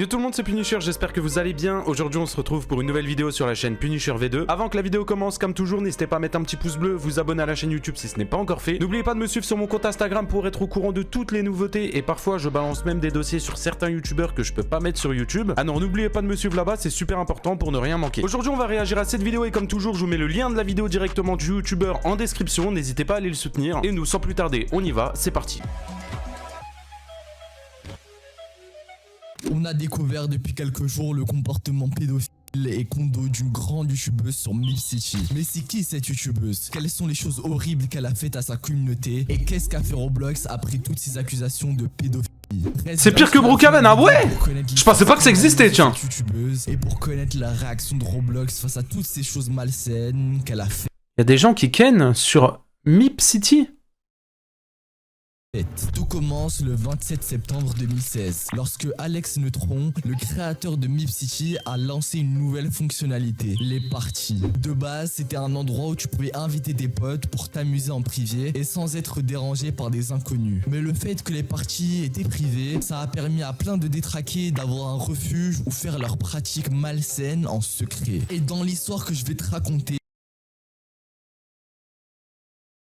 Yo tout le monde, c'est Punisher, j'espère que vous allez bien. Aujourd'hui on se retrouve pour une nouvelle vidéo sur la chaîne Punisher V2. Avant que la vidéo commence, comme toujours, n'hésitez pas à mettre un petit pouce bleu, vous abonner à la chaîne YouTube si ce n'est pas encore fait. N'oubliez pas de me suivre sur mon compte Instagram pour être au courant de toutes les nouveautés. Et parfois je balance même des dossiers sur certains youtubeurs que je peux pas mettre sur YouTube. Ah non, n'oubliez pas de me suivre là-bas, c'est super important pour ne rien manquer. Aujourd'hui on va réagir à cette vidéo et comme toujours je vous mets le lien de la vidéo directement du youtubeur en description. N'hésitez pas à aller le soutenir. Et nous, sans plus tarder, on y va, c'est parti. On a découvert depuis quelques jours le comportement pédophile et condo d'une grande youtubeuse sur MilkCity. Mais c'est qui cette youtubeuse? Quelles sont les choses horribles qu'elle a faites à sa communauté? Et qu'est-ce qu'a fait Roblox après toutes ces accusations de pédophilie? C'est pire que Brookhaven, ah ouais? Je pensais pas que ça existait, tiens. Et pour connaître la réaction de Roblox face à toutes ces choses malsaines qu'elle a fait. Il y a des gens qui kennent sur MilkCity. Tout commence le 27 septembre 2016, lorsque Alex Neutron, le créateur de MilkCity, a lancé une nouvelle fonctionnalité, les parties. De base, c'était un endroit où tu pouvais inviter tes potes pour t'amuser en privé et sans être dérangé par des inconnus. Mais le fait que les parties étaient privées, ça a permis à plein de détraqués d'avoir un refuge ou faire leurs pratiques malsaines en secret. Et dans l'histoire que je vais te raconter,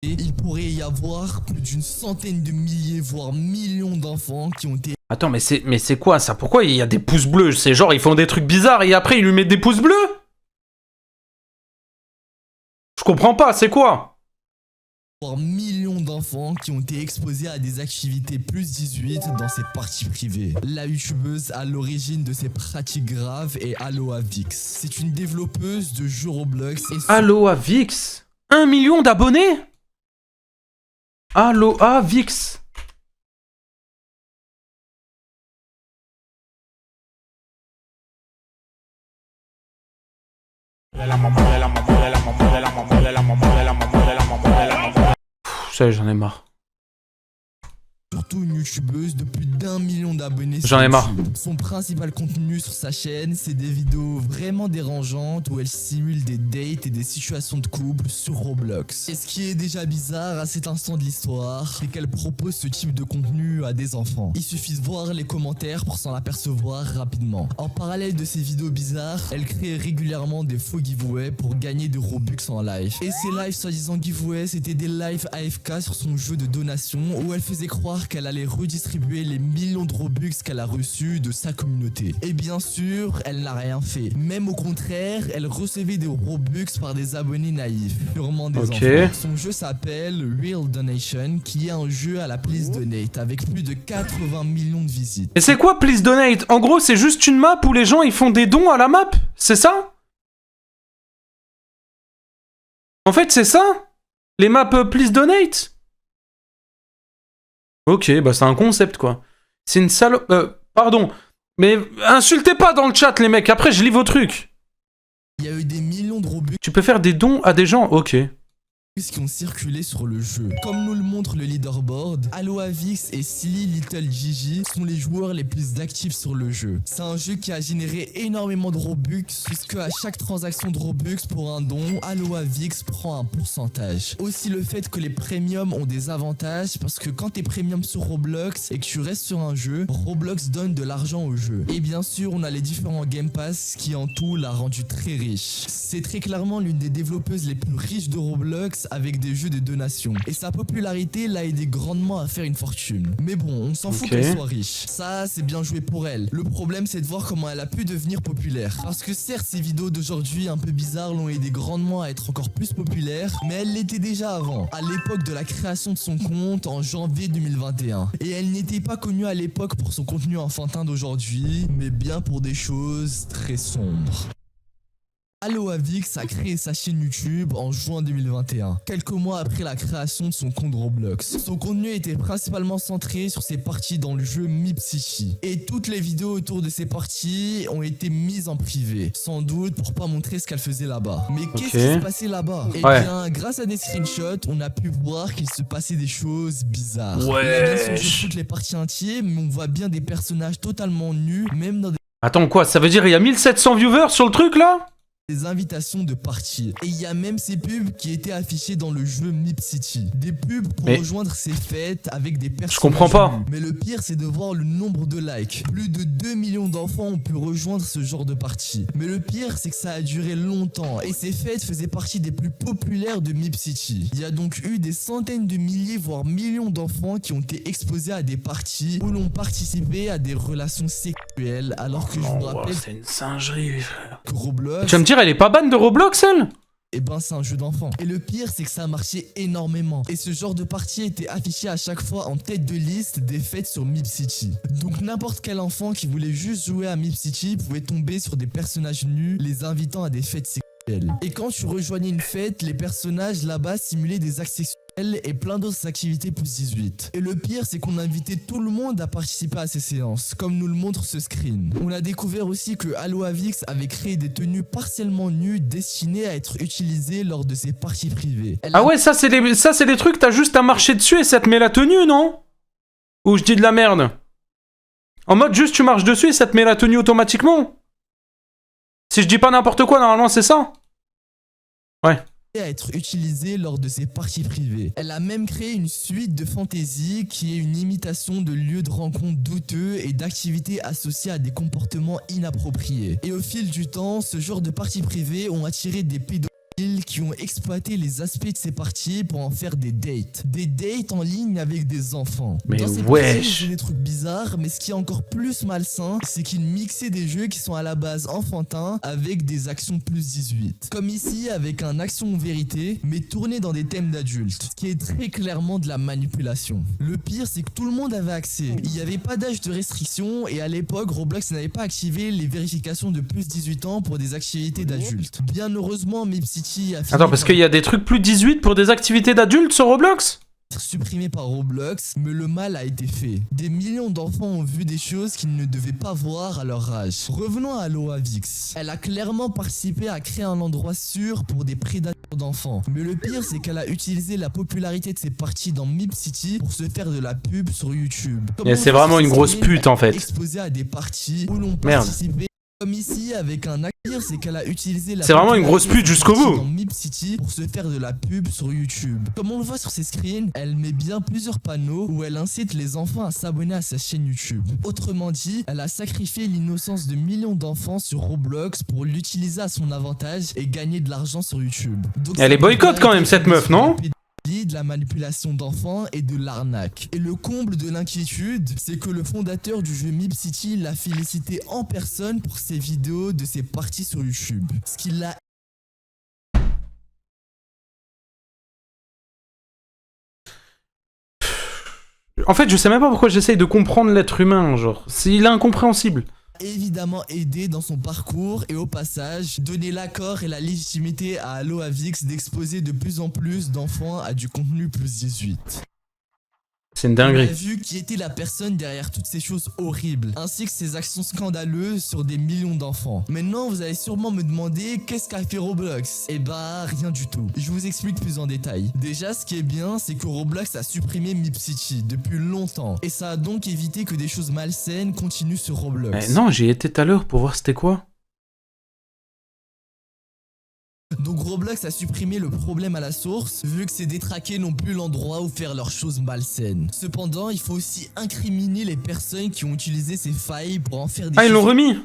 il pourrait y avoir plus d'une centaine de milliers, voire millions d'enfants qui ont été... Attends, mais c'est quoi ça? Pourquoi il y a des pouces bleus? C'est genre, ils font des trucs bizarres et après, ils lui mettent des pouces bleus? Je comprends pas, c'est quoi? Voire millions d'enfants qui ont été exposés à des activités plus 18 dans ces parties privées. La youtubeuse à l'origine de ces pratiques graves est Alohavix. C'est une développeuse de jeux Roblox et... Alohavix? 1 million d'abonnés? Alohavix. Ça, j'en ai marre. Surtout une youtubeuse de plus d'1 million d'abonnés. J'en ai marre. Son principal contenu sur sa chaîne, c'est des vidéos vraiment dérangeantes où elle simule des dates et des situations de couple sur Roblox. Et ce qui est déjà bizarre à cet instant de l'histoire, c'est qu'elle propose ce type de contenu à des enfants. Il suffit de voir les commentaires pour s'en apercevoir rapidement. En parallèle de ces vidéos bizarres, elle crée régulièrement des faux giveaways pour gagner des Robux en live. Et ces lives soi-disant giveaways, c'était des lives AFK sur son jeu de donation où elle faisait croire qu'elle allait redistribuer les millions de Robux qu'elle a reçus de sa communauté. Et bien sûr, elle n'a rien fait. Même au contraire, elle recevait des Robux par des abonnés naïfs, purement des enfants. Son jeu s'appelle Real Donation, qui est un jeu à la Please Donate, avec plus de 80 millions de visites. Et c'est quoi Please Donate? En gros, c'est juste une map où les gens ils font des dons à la map? C'est ça? En fait, c'est ça? Les maps Please Donate? Ok, bah c'est un concept quoi. C'est une salope... pardon. Mais insultez pas dans le chat les mecs, après je lis vos trucs. Il y a eu des millions de Robux. Tu peux faire des dons à des gens, ok. Qui ont circulé sur le jeu. Comme nous le montre le leaderboard, Alohavix et Silly Little Gigi sont les joueurs les plus actifs sur le jeu. C'est un jeu qui a généré énormément de Robux, puisque à chaque transaction de Robux pour un don, Alohavix prend un pourcentage. Aussi le fait que les premiums ont des avantages, parce que quand t'es premium sur Roblox et que tu restes sur un jeu, Roblox donne de l'argent au jeu. Et bien sûr, on a les différents Game Pass qui en tout l'a rendu très riche. C'est très clairement l'une des développeuses les plus riches de Roblox, avec des jeux de donation. Et sa popularité l'a aidé grandement à faire une fortune. Mais bon, on s'en fout qu'elle soit riche. Ça, c'est bien joué pour elle. Le problème, c'est de voir comment elle a pu devenir populaire. Parce que certes, ces vidéos d'aujourd'hui un peu bizarres l'ont aidé grandement à être encore plus populaire, mais elle l'était déjà avant, à l'époque de la création de son compte en janvier 2021. Et elle n'était pas connue à l'époque pour son contenu enfantin d'aujourd'hui, mais bien pour des choses très sombres. Alohavix a créé sa chaîne YouTube en juin 2021, quelques mois après la création de son compte Roblox. Son contenu était principalement centré sur ses parties dans le jeu MilkCity. Et toutes les vidéos autour de ces parties ont été mises en privé, sans doute pour pas montrer ce qu'elle faisait là-bas. Mais qu'est-ce qui se passait là-bas? Eh bien, grâce à des screenshots, on a pu voir qu'il se passait des choses bizarres. On a bien sûr vu toutes les parties entières, mais on voit bien des personnages totalement nus, même dans des... Attends quoi, ça veut dire il y a 1700 viewers sur le truc là? des invitations de parties. Et il y a même ces pubs qui étaient affichées dans le jeu Mip City. Des pubs pour rejoindre ces fêtes avec des personnages. Je comprends pas. Mais le pire, c'est de voir le nombre de likes. Plus de 2 millions d'enfants ont pu rejoindre ce genre de partie. Mais le pire, c'est que ça a duré longtemps. Et ces fêtes faisaient partie des plus populaires de Mip City. Il y a donc eu des centaines de milliers, voire millions d'enfants qui ont été exposés à des parties où l'on participait à des relations sexuelles. Alors que je vous rappelle c'est une singerie. que Roblox... Tu vas me dire, elle est pas ban de Roblox, elle? Eh ben c'est un jeu d'enfant. Et le pire c'est que ça a marché énormément. Et ce genre de partie était affiché à chaque fois en tête de liste des fêtes sur Mip City. Donc n'importe quel enfant qui voulait juste jouer à Mip City pouvait tomber sur des personnages nus les invitant à des fêtes sexuelles. Et quand tu rejoignais une fête, les personnages là-bas simulaient des actes sexuels et plein d'autres activités plus 18. Et le pire, c'est qu'on invitait tout le monde à participer à ces séances, comme nous le montre ce screen. On a découvert aussi que Aloavix avait créé des tenues partiellement nues destinées à être utilisées lors de ses parties privées. Ah ouais, ça c'est des trucs, t'as juste à marcher dessus et ça te met la tenue, non? Ou je dis de la merde? En mode juste tu marches dessus et ça te met la tenue automatiquement? Si je dis pas n'importe quoi, normalement c'est ça? Ouais. À être utilisée lors de ses parties privées. Elle a même créé une suite de fantasy qui est une imitation de lieux de rencontres douteux et d'activités associées à des comportements inappropriés. Et au fil du temps, ce genre de parties privées ont attiré des pédophiles qui ont exploité les aspects de ces parties pour en faire des dates. Des dates en ligne avec des enfants. Mais dans ces wesh. parties, il y a des trucs bizarres, mais ce qui est encore plus malsain, c'est qu'ils mixaient des jeux qui sont à la base enfantins avec des actions plus 18. Comme ici avec un action ou vérité, mais tourné dans des thèmes d'adultes. Ce qui est très clairement de la manipulation. Le pire, c'est que tout le monde avait accès. Il n'y avait pas d'âge de restriction et à l'époque, Roblox n'avait pas activé les vérifications de plus 18 ans pour des activités d'adultes. Bien heureusement, Mip City Attends, parce qu'il y a des trucs plus 18 pour des activités d'adultes sur Roblox? Supprimé par Roblox, mais le mal a été fait. Des millions d'enfants ont vu des choses qu'ils ne devaient pas voir à leur âge. Revenons à Aloavix. Elle a clairement participé à créer un endroit sûr pour des prédateurs d'enfants. Mais le pire, c'est qu'elle a utilisé la popularité de ses parties dans Mip City pour se faire de la pub sur YouTube. Et c'est vraiment une grosse pute en fait. Exposée à des parties où l'on participait. Comme ici avec un acteur, c'est qu'elle a utilisé la... C'est vraiment une grosse pute jusqu'au bout. Dans Mip City pour se faire de la pub sur YouTube. Comme on le voit sur ses screens, elle met bien plusieurs panneaux où elle incite les enfants à s'abonner à sa chaîne YouTube. Autrement dit, elle a sacrifié l'innocence de millions d'enfants sur Roblox pour l'utiliser à son avantage et gagner de l'argent sur YouTube. Donc, elle est boycott quand même cette meuf, non? De la manipulation d'enfants et de l'arnaque. Et le comble de l'inquiétude, c'est que le fondateur du jeu Mip City l'a félicité en personne pour ses vidéos de ses parties sur YouTube. Ce qui l'a... En fait, je sais même pas pourquoi j'essaye de comprendre l'être humain, genre. Il est incompréhensible. Évidemment aidé dans son parcours et au passage donner l'accord et la légitimité à Aloavix d'exposer de plus en plus d'enfants à du contenu plus 18. C'est une dinguerie. On a vu qui était la personne derrière toutes ces choses horribles, ainsi que ces actions scandaleuses sur des millions d'enfants. Maintenant, vous allez sûrement me demander qu'est-ce qu'a fait Roblox. Eh bah, rien du tout. Je vous explique plus en détail. Déjà, ce qui est bien, c'est que Roblox a supprimé Mip City depuis longtemps, et ça a donc évité que des choses malsaines continuent sur Roblox. Non, j'y étais tout à l'heure pour voir c'était quoi. Donc Roblox a supprimé le problème à la source, vu que ces détraqués n'ont plus l'endroit où faire leurs choses malsaines. Cependant, il faut aussi incriminer les personnes qui ont utilisé ces failles pour en faire des ils l'ont remis.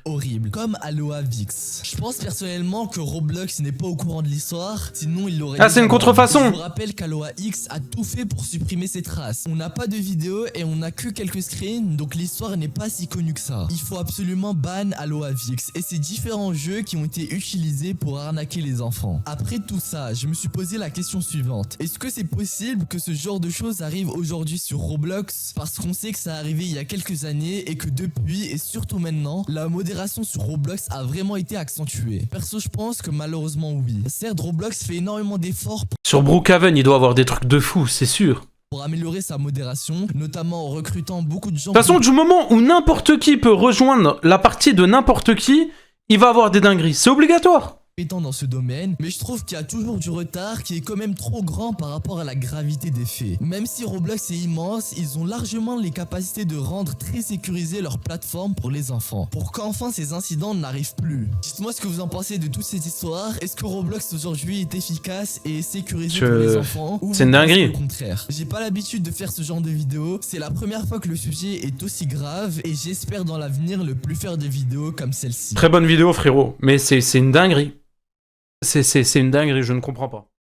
horribles, comme Aloavix. Je pense personnellement que Roblox n'est pas au courant de l'histoire, sinon il l'aurait... Ah, c'est une contrefaçon. Je vous rappelle qu'Aloavix a tout fait pour supprimer ses traces. On n'a pas de vidéo et on n'a que quelques screens, donc l'histoire n'est pas si connue que ça. Il faut absolument ban Aloavix et ses différents jeux qui ont été utilisés pour arnaquer les enfants. Après tout ça, je me suis posé la question suivante. Est-ce que c'est possible que ce genre de choses arrive aujourd'hui sur Roblox? Parce qu'on sait que ça est arrivé il y a quelques années et que depuis, et surtout maintenant, la modération sur Roblox a vraiment été accentuée. Perso, je pense que malheureusement oui. Certes, Roblox fait énormément d'efforts Sur Brookhaven, il doit avoir des trucs de fou, c'est sûr. Pour améliorer sa modération, notamment en recrutant beaucoup de gens... De toute façon, du moment où n'importe qui peut rejoindre la partie de n'importe qui, il va avoir des dingueries. C'est obligatoire. compétents dans ce domaine, mais je trouve qu'il y a toujours du retard qui est quand même trop grand par rapport à la gravité des faits. Même si Roblox est immense, ils ont largement les capacités de rendre très sécurisée leur plateforme pour les enfants, pour qu'enfin ces incidents n'arrivent plus. Dites-moi ce que vous en pensez de toute cette histoire. Est-ce que Roblox aujourd'hui est efficace et sécurisé pour les enfants, ou c'est une dinguerie. au contraire? J'ai pas l'habitude de faire ce genre de vidéos, c'est la première fois que le sujet est aussi grave et j'espère dans l'avenir ne plus faire de vidéos comme celle-ci. Très bonne vidéo frérot, mais c'est une dinguerie. C'est une dinguerie, je ne comprends pas.